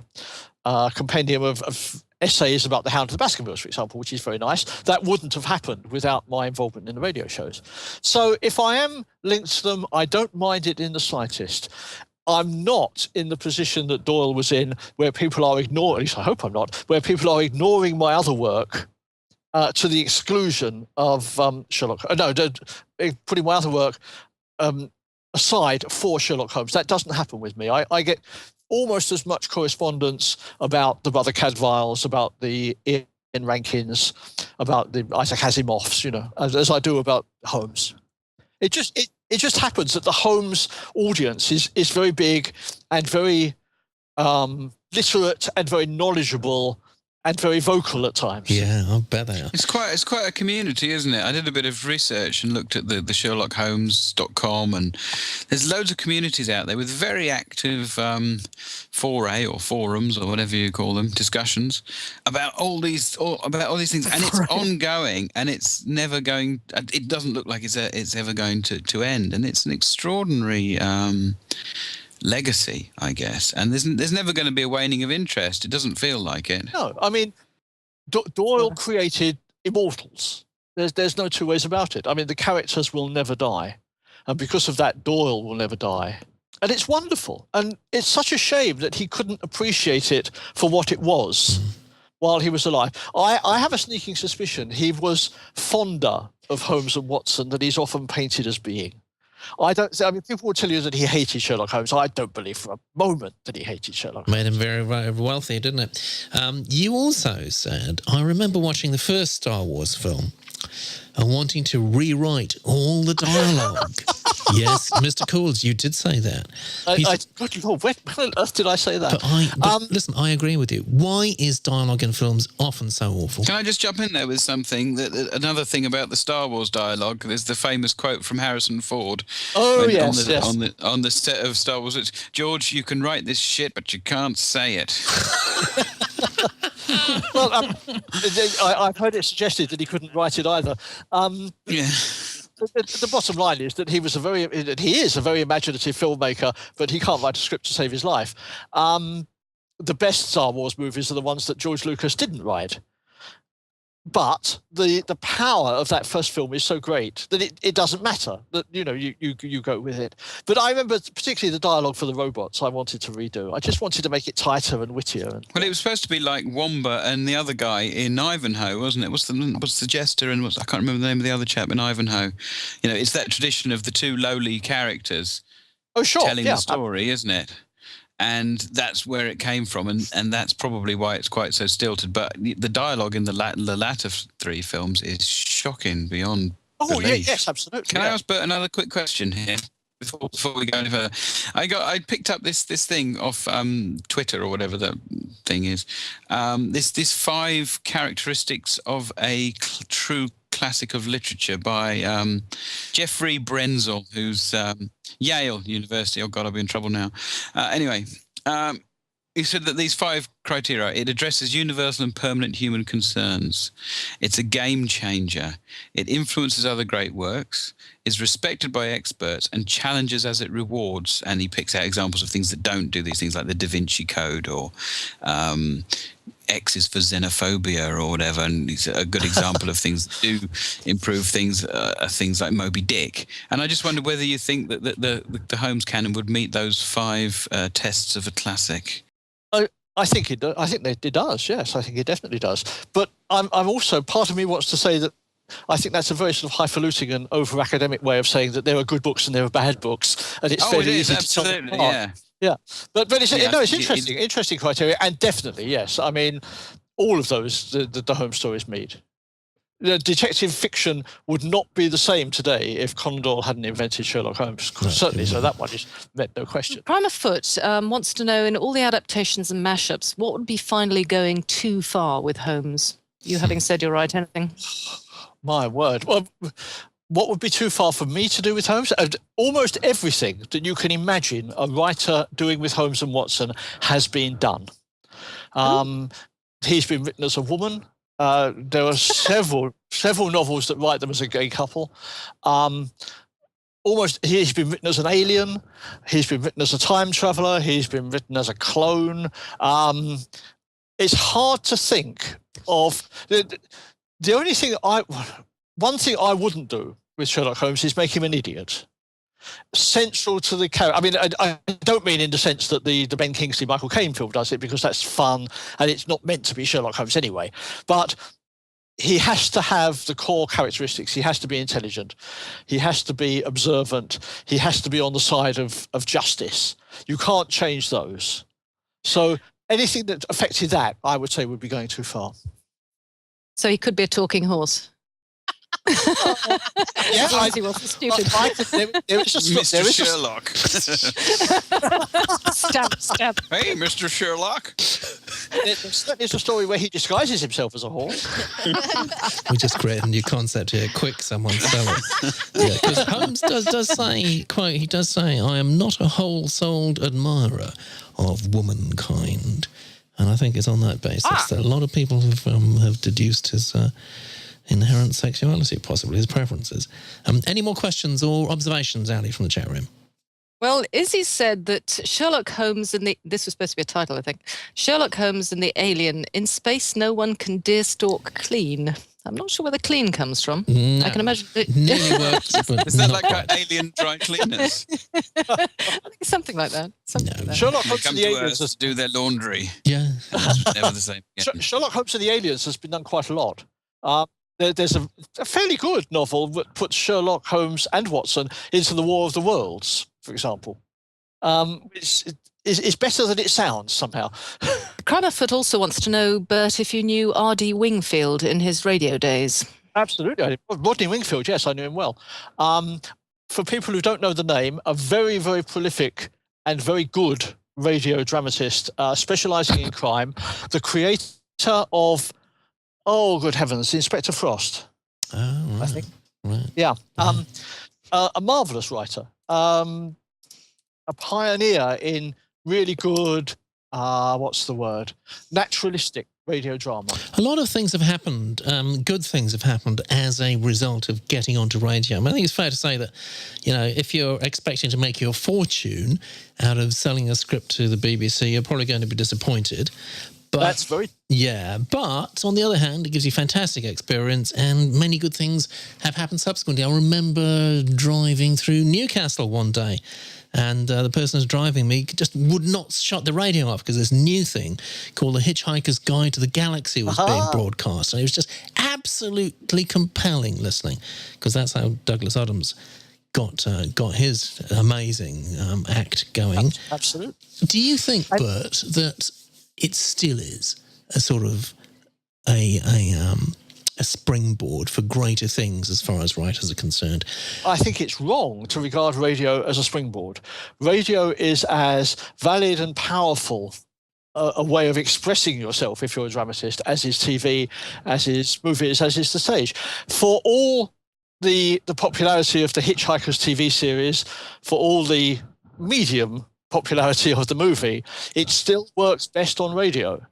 Speaker 4: a compendium of essays about the Hound of the Baskervilles, for example, which is very nice. That wouldn't have happened without my involvement in the radio shows. So if I am linked to them, I don't mind it in the slightest. I'm not in the position that Doyle was in, where people are ignoring, at least I hope I'm not, where people are ignoring my other work to the exclusion of Sherlock. Putting my other work aside for Sherlock Holmes. That doesn't happen with me. I get almost as much correspondence about the Brother Cadfaels, about the Ian Rankins, about the Isaac Asimovs, as I do about Holmes. It just happens that the Holmes audience is very big and very literate and very knowledgeable and very vocal at times.
Speaker 3: Yeah, I bet they are.
Speaker 5: It's quite a community, isn't it? I did a bit of research and looked at the SherlockHolmes.com, and there's loads of communities out there with very active foray or forums or whatever you call them, discussions about all these things, and it's ongoing, and it's never going. It doesn't look like it's ever going to end, and it's an extraordinary legacy, I guess, and there's never going to be a waning of interest. It doesn't feel like it.
Speaker 4: No, I mean, Doyle created immortals. There's no two ways about it. I mean, the characters will never die, and because of that, Doyle will never die, and it's wonderful. And it's such a shame that he couldn't appreciate it for what it was while he was alive. I have a sneaking suspicion he was fonder of Holmes and Watson than he's often painted as being. People will tell you that he hated Sherlock Holmes. I don't believe for a moment that he hated Sherlock Holmes.
Speaker 3: Made him very, very wealthy, didn't it? You also said, I remember watching the first Star Wars film and wanting to rewrite all the dialogue. Yes, Mr. Coules, you did say that.
Speaker 4: Good Lord, when on earth did I say that?
Speaker 3: But listen, I agree with you. Why is dialogue in films often so awful?
Speaker 5: Can I just jump in there with something? Another thing about the Star Wars dialogue, there's the famous quote from Harrison Ford.
Speaker 4: Oh, yes.
Speaker 5: On the set of Star Wars, it's, George, you can write this shit, but you can't say it.
Speaker 4: Well, I've heard it suggested that he couldn't write it either.
Speaker 5: Yeah.
Speaker 4: The bottom line is that he is a very imaginative filmmaker, but he can't write a script to save his life. The best Star Wars movies are the ones that George Lucas didn't write. But the power of that first film is so great that it doesn't matter that you go with it. But I remember particularly the dialogue for the robots I wanted to redo. I just wanted to make it tighter and wittier.
Speaker 5: Well, it was supposed to be like Wamba and the other guy in Ivanhoe, wasn't it? What's the jester and I can't remember the name of the other chap in Ivanhoe. It's that tradition of the two lowly characters telling the story, isn't it? And that's where it came from, and that's probably why it's quite so stilted. But the dialogue in the latter three films is shocking beyond belief.
Speaker 4: Yes, absolutely.
Speaker 5: Can I ask Bert another quick question here before we go any further? I picked up this thing off Twitter or whatever that thing is. This 5 characteristics of a true classic of literature by Jeffrey Brenzel, who's Yale University. Oh God, I'll be in trouble now. Anyway, he said that these 5 criteria, it addresses universal and permanent human concerns. It's a game changer. It influences other great works, is respected by experts, and challenges as it rewards. And he picks out examples of things that don't do these things, like the Da Vinci Code or X is for xenophobia or whatever. And it's a good example of things that do improve things, are things like Moby Dick. And I just wonder whether you think that the Holmes canon would meet those 5 tests of a classic.
Speaker 4: I think it does. Yes, I think it definitely does. But I'm also, part of me wants to say that I think that's a very sort of highfalutin and over academic way of saying that there are good books and there are bad books, and it's fairly easy to tell them apart. Yeah. But it's interesting criteria, and definitely yes. I mean, all of those the Holmes stories meet. The detective fiction would not be the same today if Conan Doyle hadn't invented Sherlock Holmes. Certainly, so that one is met no question.
Speaker 6: Primer Foot wants to know, in all the adaptations and mashups, what would be finally going too far with Holmes? You having said you'll write anything?
Speaker 4: My word. Well, what would be too far for me to do with Holmes? Almost everything that you can imagine a writer doing with Holmes and Watson has been done. He's been written as a woman. There are several novels that write them as a gay couple. He's been written as an alien. He's been written as a time traveler. He's been written as a clone. It's hard to think of the only thing one thing I wouldn't do with Sherlock Holmes is make him an idiot. Central to the character. I mean, I don't mean in the sense that the Ben Kingsley, Michael Caine film does it, because that's fun and it's not meant to be Sherlock Holmes anyway. But he has to have the core characteristics. He has to be intelligent. He has to be observant. He has to be on the side of justice. You can't change those. So anything that affected that, I would say, would be going too far.
Speaker 6: So he could be a talking horse.
Speaker 4: Yeah,
Speaker 6: he wasn't stupid.
Speaker 4: There is
Speaker 5: Mr. Sherlock.
Speaker 6: Stab.
Speaker 5: Hey, Mr. Sherlock.
Speaker 4: There's a story where he disguises himself as a horse.
Speaker 3: We just created a new concept here. Quick, someone spell it. Yeah, because Holmes does say, quote, he does say, "I am not a whole-souled admirer of womankind." And I think it's on that basis that a lot of people have deduced his inherent sexuality, possibly his preferences. Any more questions or observations, Ali, from the chat room?
Speaker 6: Well, Izzy said that Sherlock Holmes and this was supposed to be a title, I think. Sherlock Holmes and the Alien. In space, no one can deerstalk clean. I'm not sure where the clean comes from. No, I can imagine it
Speaker 3: nearly works, but
Speaker 5: is that
Speaker 3: not
Speaker 5: like
Speaker 3: quite.
Speaker 5: alien dry cleaners?
Speaker 6: I think it's something like that.
Speaker 4: Sherlock
Speaker 5: They
Speaker 4: Holmes
Speaker 5: come
Speaker 4: and the
Speaker 5: to
Speaker 4: Aliens
Speaker 5: Earth to do their laundry.
Speaker 3: Yeah.
Speaker 5: Never the same again.
Speaker 4: Sherlock Holmes and the Aliens has been done quite a lot. There's a fairly good novel that puts Sherlock Holmes and Watson into the War of the Worlds, for example. It's better than it sounds somehow.
Speaker 6: Cranmerfoot also wants to know, Bert, if you knew R.D. Wingfield in his radio days.
Speaker 4: Absolutely. Rodney Wingfield, yes, I knew him well. For people who don't know the name, a very, very prolific and very good radio dramatist, specialising in crime, the creator of, oh, good heavens, Inspector Frost.
Speaker 3: Oh, right.
Speaker 4: I think.
Speaker 3: Right.
Speaker 4: Yeah. A marvellous writer. A pioneer in really good, naturalistic radio drama.
Speaker 3: A lot of things have happened, good things have happened as a result of getting onto radio. I mean, I think it's fair to say that, you know, if you're expecting to make your fortune out of selling a script to the BBC, you're probably going to be disappointed. But,
Speaker 4: that's very...
Speaker 3: Yeah, but on the other hand, it gives you fantastic experience and many good things have happened subsequently. I remember driving through Newcastle one day and the person who's driving me just would not shut the radio off because this new thing called The Hitchhiker's Guide to the Galaxy was being broadcast. And it was just absolutely compelling listening, because that's how Douglas Adams got his amazing act going.
Speaker 4: Absolutely.
Speaker 3: Do you think, Bert, that it still is a sort of a springboard for greater things as far as writers are concerned?
Speaker 4: I think it's wrong to regard radio as a springboard. Radio is as valid and powerful a way of expressing yourself, if you're a dramatist, as is TV, as is movies, as is the stage. For all the popularity of the Hitchhiker's TV series, for all the medium popularity of the movie, it still works best on radio.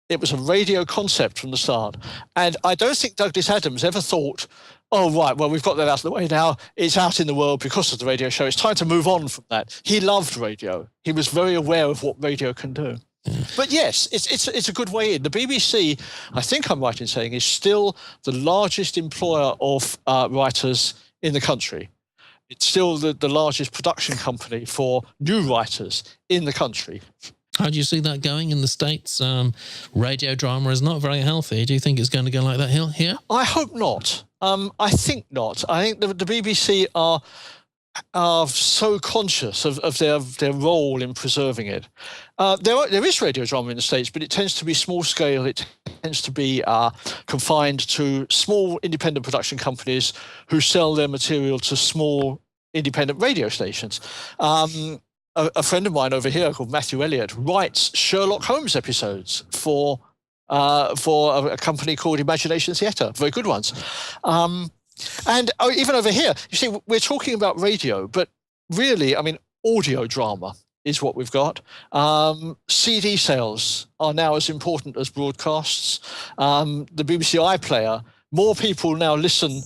Speaker 4: It was a radio concept from the start. And I don't think Douglas Adams ever thought, oh, right, well, we've got that out of the way now. It's out in the world because of the radio show. It's time to move on from that. He loved radio. He was very aware of what radio can do. But yes, it's a good way in. The BBC, I think I'm right in saying, is still the largest employer of writers in the country. It's still the largest production company for new writers in the country.
Speaker 3: How do you see that going in the States? Radio drama is not very healthy. Do you think it's going to go like that here?
Speaker 4: I hope not. I think not. I think the BBC are so conscious of their role in preserving it. There is radio drama in the States, but it tends to be small scale. It tends to be confined to small independent production companies who sell their material to small independent radio stations. A friend of mine over here called Matthew Elliott writes Sherlock Holmes episodes for a company called Imagination Theatre, very good ones. And even over here, you see, we're talking about radio, but really, I mean, audio drama is what we've got. CD sales are now as important as broadcasts. The BBC iPlayer, more people now listen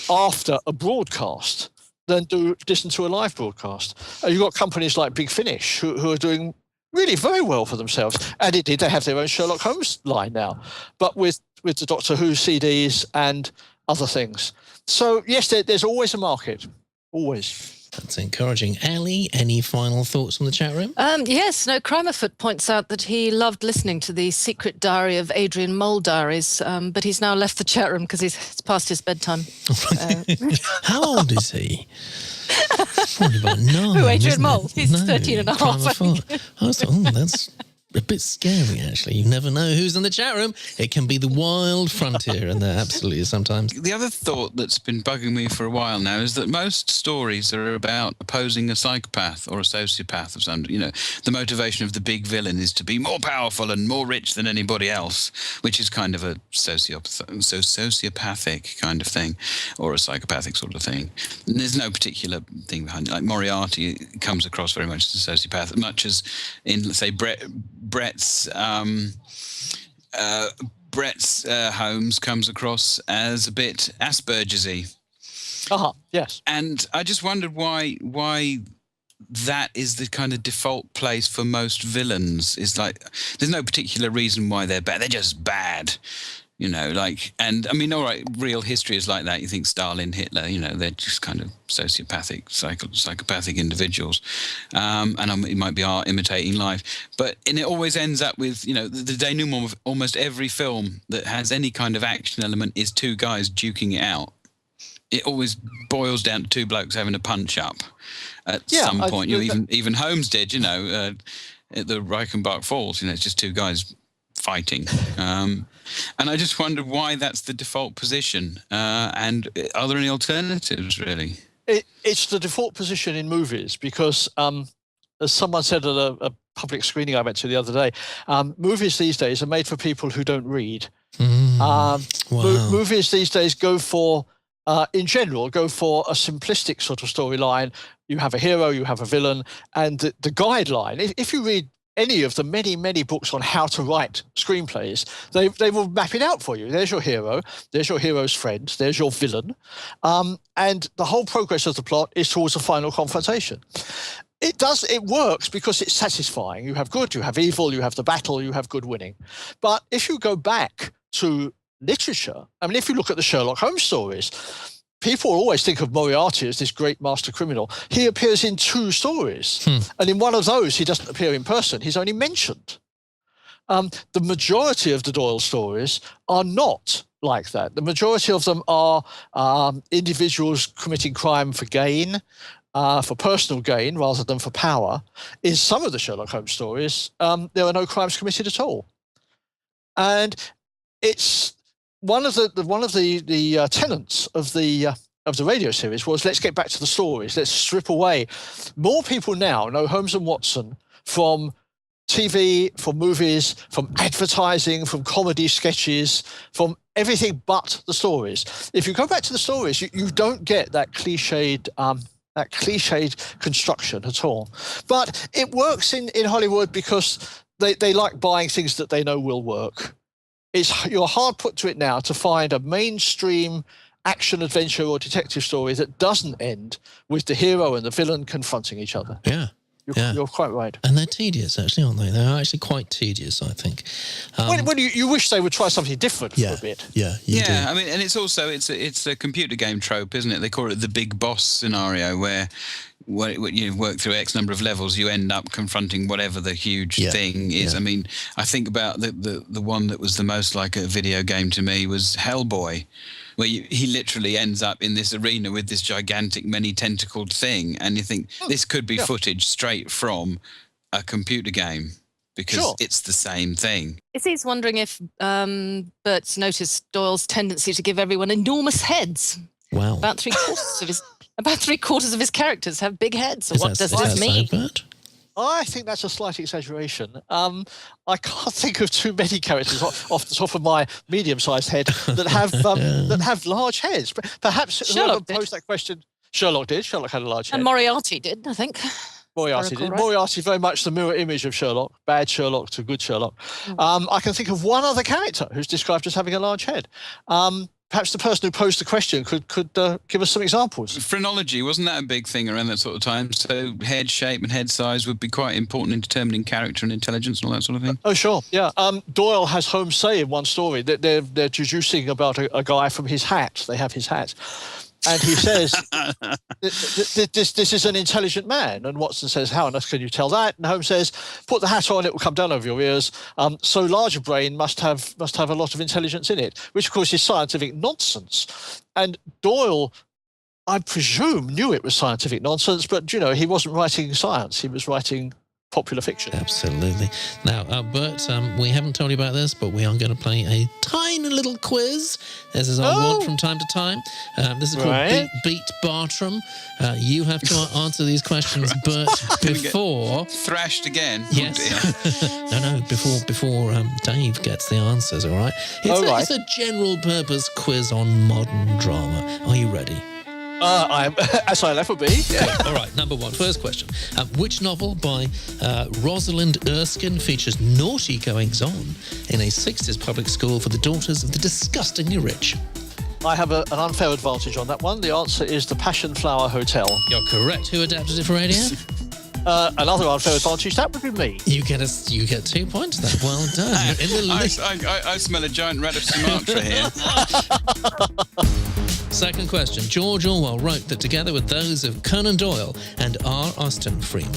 Speaker 4: after a broadcast than do listen to a live broadcast. You've got companies like Big Finish who are doing really very well for themselves. And indeed, they have their own Sherlock Holmes line now, but with the Doctor Who CDs and other things. So, yes, there's always a market, always.
Speaker 3: That's encouraging. Ali, any final thoughts from the chat room?
Speaker 6: Yes, no, Crimerfoot points out that he loved listening to the Secret Diary of Adrian Mole Diaries, but he's now left the chat room because it's past his bedtime.
Speaker 3: How old is he? Probably about 9.
Speaker 6: Who, Adrian Mole?
Speaker 3: It?
Speaker 6: He's
Speaker 3: No,
Speaker 6: 13 and a half. I think.
Speaker 3: I was like, oh, that's a bit scary, actually. You never know who's in the chat room. It can be the wild frontier, and there absolutely is sometimes.
Speaker 5: The other thought that's been bugging me for a while now is that most stories are about opposing a psychopath or a sociopath of some, the motivation of the big villain is to be more powerful and more rich than anybody else, which is kind of a sociopathic kind of thing, or a psychopathic sort of thing. And there's no particular thing behind it. Like Moriarty comes across very much as a sociopath, much as in, let's say, Brett's Holmes comes across as a bit Asperger's-y.
Speaker 4: Yes.
Speaker 5: And I just wondered why that is the kind of default place for most villains. Is like there's no particular reason why they're bad. They're just bad. And I mean, all right, real history is like that. You think Stalin, Hitler, they're just kind of sociopathic, psychopathic individuals. And it might be art imitating life. And it always ends up with, the denouement of almost every film that has any kind of action element is two guys duking it out. It always boils down to two blokes having a punch-up at some point. Even Holmes did, at the Reichenbach Falls. It's just two guys fighting. And I just wondered why that's the default position. And are there any alternatives, really?
Speaker 4: It's the default position in movies because, as someone said at a public screening I went to the other day, movies these days are made for people who don't read.
Speaker 3: Wow.
Speaker 4: Movies these days in general, go for a simplistic sort of storyline. You have a hero, you have a villain, and the guideline, if you read any of the many, many books on how to write screenplays, they will map it out for you. There's your hero, there's your hero's friend, there's your villain, and the whole progress of the plot is towards a final confrontation. It works because it's satisfying. You have good, you have evil, you have the battle, you have good winning. But if you go back to literature, I mean, if you look at the Sherlock Holmes stories, people always think of Moriarty as this great master criminal. He appears in 2 stories. And in one of those, he doesn't appear in person. He's only mentioned. The majority of the Doyle stories are not like that. The majority of them are individuals committing crime for gain, for personal gain rather than for power. In some of the Sherlock Holmes stories, there are no crimes committed at all. And it's one of the tenets of the radio series was, let's get back to the stories. Let's strip away. More people now know Holmes and Watson from TV, from movies, from advertising, from comedy sketches, from everything but the stories. If you go back to the stories, you don't get that cliched that cliched construction at all. But it works in Hollywood because they like buying things that they know will work. You're hard put to it now to find a mainstream action adventure or detective story that doesn't end with the hero and the villain confronting each other.
Speaker 3: Yeah.
Speaker 4: You're quite right.
Speaker 3: And they're tedious, actually, aren't they? They're actually quite tedious, I think.
Speaker 4: When you wish they would try something different for a bit.
Speaker 3: Yeah, you do.
Speaker 5: I mean, and it's also it's a computer game trope, isn't it? They call it the big boss scenario, where you work through X number of levels, you end up confronting whatever the huge thing is. I mean, I think about the one that was the most like a video game to me was Hellboy, where he literally ends up in this arena with this gigantic, many-tentacled thing, and you think this could be footage straight from a computer game because it's the same thing.
Speaker 6: He's wondering if Bert's noticed Doyle's tendency to give everyone enormous heads.
Speaker 3: Wow.
Speaker 6: About three-quarters of his characters have big heads. So what does this mean?
Speaker 3: So, Bert?
Speaker 4: I think that's a slight exaggeration. I can't think of too many characters off the top of my medium-sized head that have large heads. Perhaps whoever posed that question, Sherlock did. Sherlock had a large head.
Speaker 6: And Moriarty did, I think.
Speaker 4: Moriarty did. Right. Moriarty very much the mirror image of Sherlock, bad Sherlock to good Sherlock. I can think of one other character who's described as having a large head. Perhaps the person who posed the question could give us some examples.
Speaker 5: Phrenology, wasn't that a big thing around that sort of time? So head shape and head size would be quite important in determining character and intelligence and all that sort of thing.
Speaker 4: Oh, sure, yeah. Doyle has Holmes say in one story that they're deducing about a guy from his hat. They have his hat. And he says, this is an intelligent man. And Watson says, how on earth can you tell that? And Holmes says, put the hat on, it will come down over your ears. So large a brain must have a lot of intelligence in it, which, of course, is scientific nonsense. And Doyle, I presume, knew it was scientific nonsense, but, he wasn't writing science. He was writing popular fiction.
Speaker 3: Absolutely. Now, Bert, we haven't told you about this, but we are going to play a tiny little quiz, as is our want from time to time. This is called Beat Bartram. You have to answer these questions, Bert, before...
Speaker 5: Thrashed again?
Speaker 3: Yes. No, before Dave gets the answers, all right? It's a general-purpose quiz on modern drama. Are you ready?
Speaker 4: As I left would be. Yeah.
Speaker 3: All right, number one. First question. Which novel by Rosalind Erskine features naughty goings-on in a 60s public school for the daughters of the disgustingly rich?
Speaker 4: I have an unfair advantage on that one. The answer is The Passion Flower Hotel.
Speaker 3: You're correct. Who adapted it for radio?
Speaker 4: Another unfair advantage, that would be me.
Speaker 3: You get 2 points then. Well done. You're in the list.
Speaker 5: I smell a giant rat of Sumatra here.
Speaker 3: Second question. George Orwell wrote that together with those of Conan Doyle and R. Austin Freeman,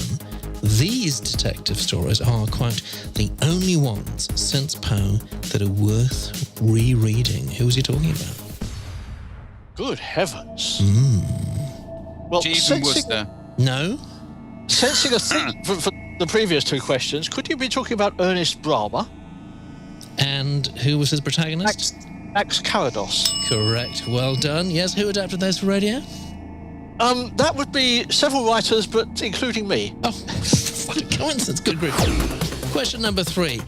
Speaker 3: these detective stories are, quote, the only ones since Poe that are worth rereading. Who was he talking about?
Speaker 4: Good heavens. Well,
Speaker 5: Jeeves and Worcester.
Speaker 3: No.
Speaker 4: Sensing a theme for the previous two questions, could you be talking about Ernest Bramah?
Speaker 3: And who was his protagonist?
Speaker 4: Max Carados.
Speaker 3: Correct. Well done. Yes, who adapted those for radio?
Speaker 4: That would be several writers, but including me.
Speaker 3: Oh, what a coincidence. Good group. Question number 3.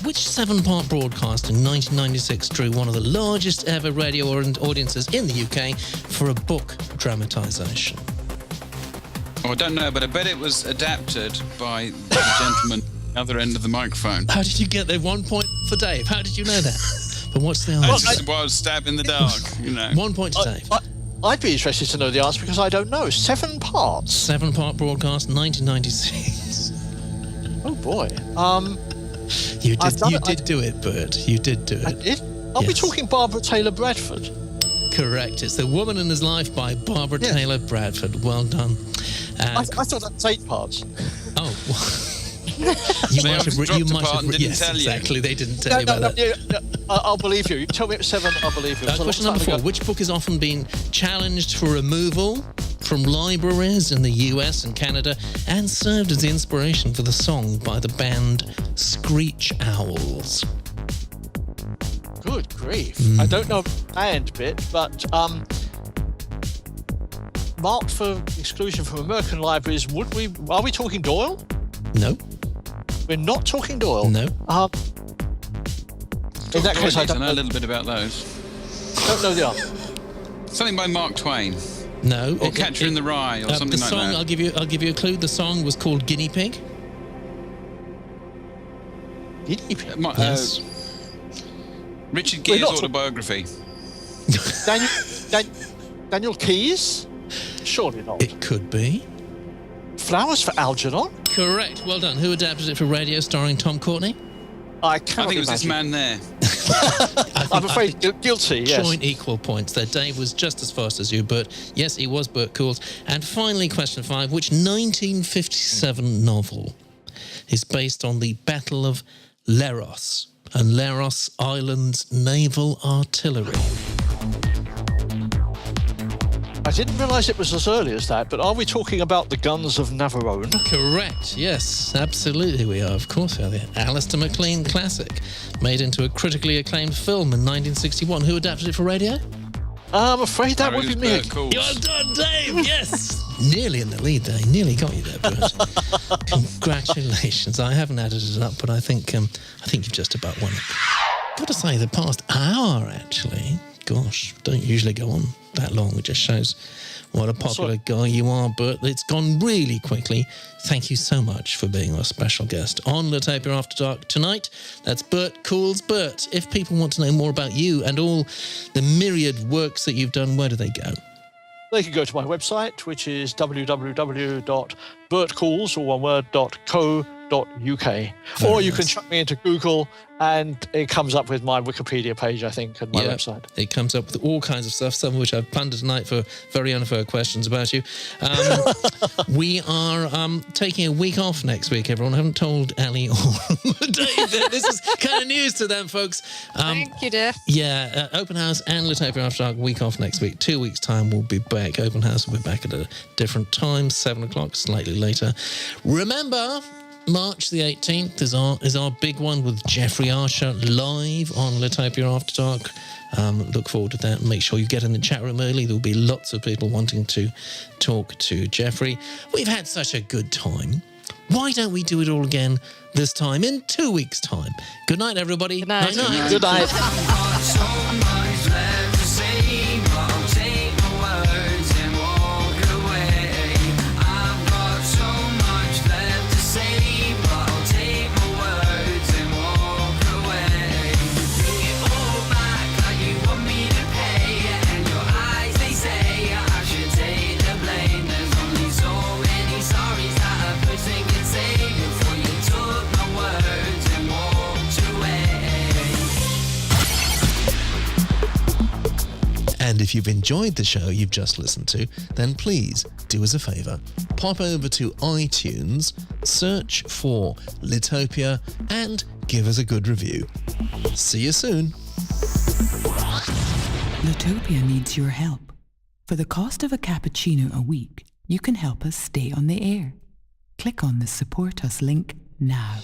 Speaker 3: Which 7-part broadcast in 1996 drew one of the largest ever radio audiences in the UK for a book dramatisation?
Speaker 5: Oh, I don't know, but I bet it was adapted by the gentleman at the other end of the microphone.
Speaker 3: How did you get there? 1 point for Dave. How did you know that? But what's the answer?
Speaker 5: I was stabbed in the dark,
Speaker 3: 1 point to Dave.
Speaker 4: I'd be interested to know the answer because I don't know. 7 parts.
Speaker 3: 7-part broadcast, 1996.
Speaker 4: Oh boy.
Speaker 3: You did do it, Bert. You did do it.
Speaker 4: I did? Are we talking Barbara Taylor Bradford?
Speaker 3: Correct. It's The Woman in His Life by Barbara Taylor Bradford. Well done.
Speaker 4: I thought that was 8 parts.
Speaker 3: Oh, you might have yes,
Speaker 5: tell
Speaker 3: exactly.
Speaker 5: You.
Speaker 3: They didn't tell you about
Speaker 4: that. I'll believe you. You tell me it's 7, I'll believe you.
Speaker 3: Question number 4. Which book has often been challenged for removal from libraries in the US and Canada and served as the inspiration for the song by the band Screech Owls?
Speaker 4: Good grief. I don't know the band bit, but marked for exclusion from American libraries, are we talking Doyle?
Speaker 3: No.
Speaker 4: We're not talking Doyle?
Speaker 3: No.
Speaker 4: In that case, I don't
Speaker 5: know a little bit about those.
Speaker 4: Don't know the answer.
Speaker 5: Something by Mark Twain.
Speaker 3: No.
Speaker 5: Or Catcher in the Rye or something
Speaker 3: the
Speaker 5: like
Speaker 3: song,
Speaker 5: that.
Speaker 3: I'll give you a clue. The song was called Guinea Pig.
Speaker 4: Guinea pig.
Speaker 3: Yes.
Speaker 5: Richard
Speaker 4: We're
Speaker 5: Gere's
Speaker 4: not-
Speaker 5: autobiography.
Speaker 4: Daniel Keyes? Surely not.
Speaker 3: It could be.
Speaker 4: Flowers for Algernon?
Speaker 3: Correct. Well done. Who adapted it for radio starring Tom Courtney?
Speaker 4: I
Speaker 5: I
Speaker 4: cannot
Speaker 5: think it was this
Speaker 4: imagine.
Speaker 5: man there.
Speaker 4: I'm afraid guilty, yes.
Speaker 3: Joint equal points there. Dave was just as fast as you, but yes, he was Bert Coules. And finally, question 5. Which 1957 novel is based on the Battle of Leros and Leros Island's naval artillery?
Speaker 4: I didn't realise it was as early as that, but are we talking about the guns of Navarone?
Speaker 3: Correct. Yes, absolutely we are. Of course we are. The Alistair MacLean classic, made into a critically acclaimed film in 1961. Who adapted it for radio?
Speaker 4: I'm afraid that would be me.
Speaker 5: Bert Coules.
Speaker 3: You're done, Dave. Yes. Nearly in the lead there. Nearly got you there, Bert. Congratulations. I haven't added it up, but I think you've just about won it. Got to say, the past hour actually. Gosh, don't usually go on that long. It just shows what a popular guy you are, Bert. It's gone really quickly. Thank you so much for being our special guest on Litopia After Dark tonight. That's Bert Coules. Bert, if people want to know more about you and all the myriad works that you've done, where do they go?
Speaker 4: They can go to my website, which is www.bertcoules.co.uk. Or you can chuck me into Google and it comes up with my Wikipedia page, I think, and my website.
Speaker 3: It comes up with all kinds of stuff, some of which I've planned tonight for very unfair questions about you. We are taking a week off next week, everyone. I haven't told Ali or Dave that this is kind of news to them, folks.
Speaker 6: Thank you, dear.
Speaker 3: Yeah, Open House and Litopia After Dark, week off next week. 2 weeks' time, we'll be back. Open House will be back at a different time, 7 o'clock, slightly later. Remember, March the 18th is our big one with Jeffrey Archer live on Litopia After Dark. Look forward to that. Make sure you get in the chat room early. There'll be lots of people wanting to talk to Jeffrey. We've had such a good time. Why don't we do it all again this time in 2 weeks' time? Good night, everybody.
Speaker 6: Good night.
Speaker 3: Night-night.
Speaker 4: Good night.
Speaker 2: I've got so much left to say, but I'll take my words and walk away. I've got so much left to say, but I'll take my words and walk away. Bring it all back like you want me to pay, and your eyes they say I should take the blame. There's only so many sorries that a person can say before you took my words and walked away.
Speaker 3: And if you've enjoyed the show you've just listened to, then please do us a favour. Pop over to iTunes, search for Litopia, and give us a good review. See you soon.
Speaker 7: Litopia needs your help. For the cost of a cappuccino a week, you can help us stay on the air. Click on the Support Us link now.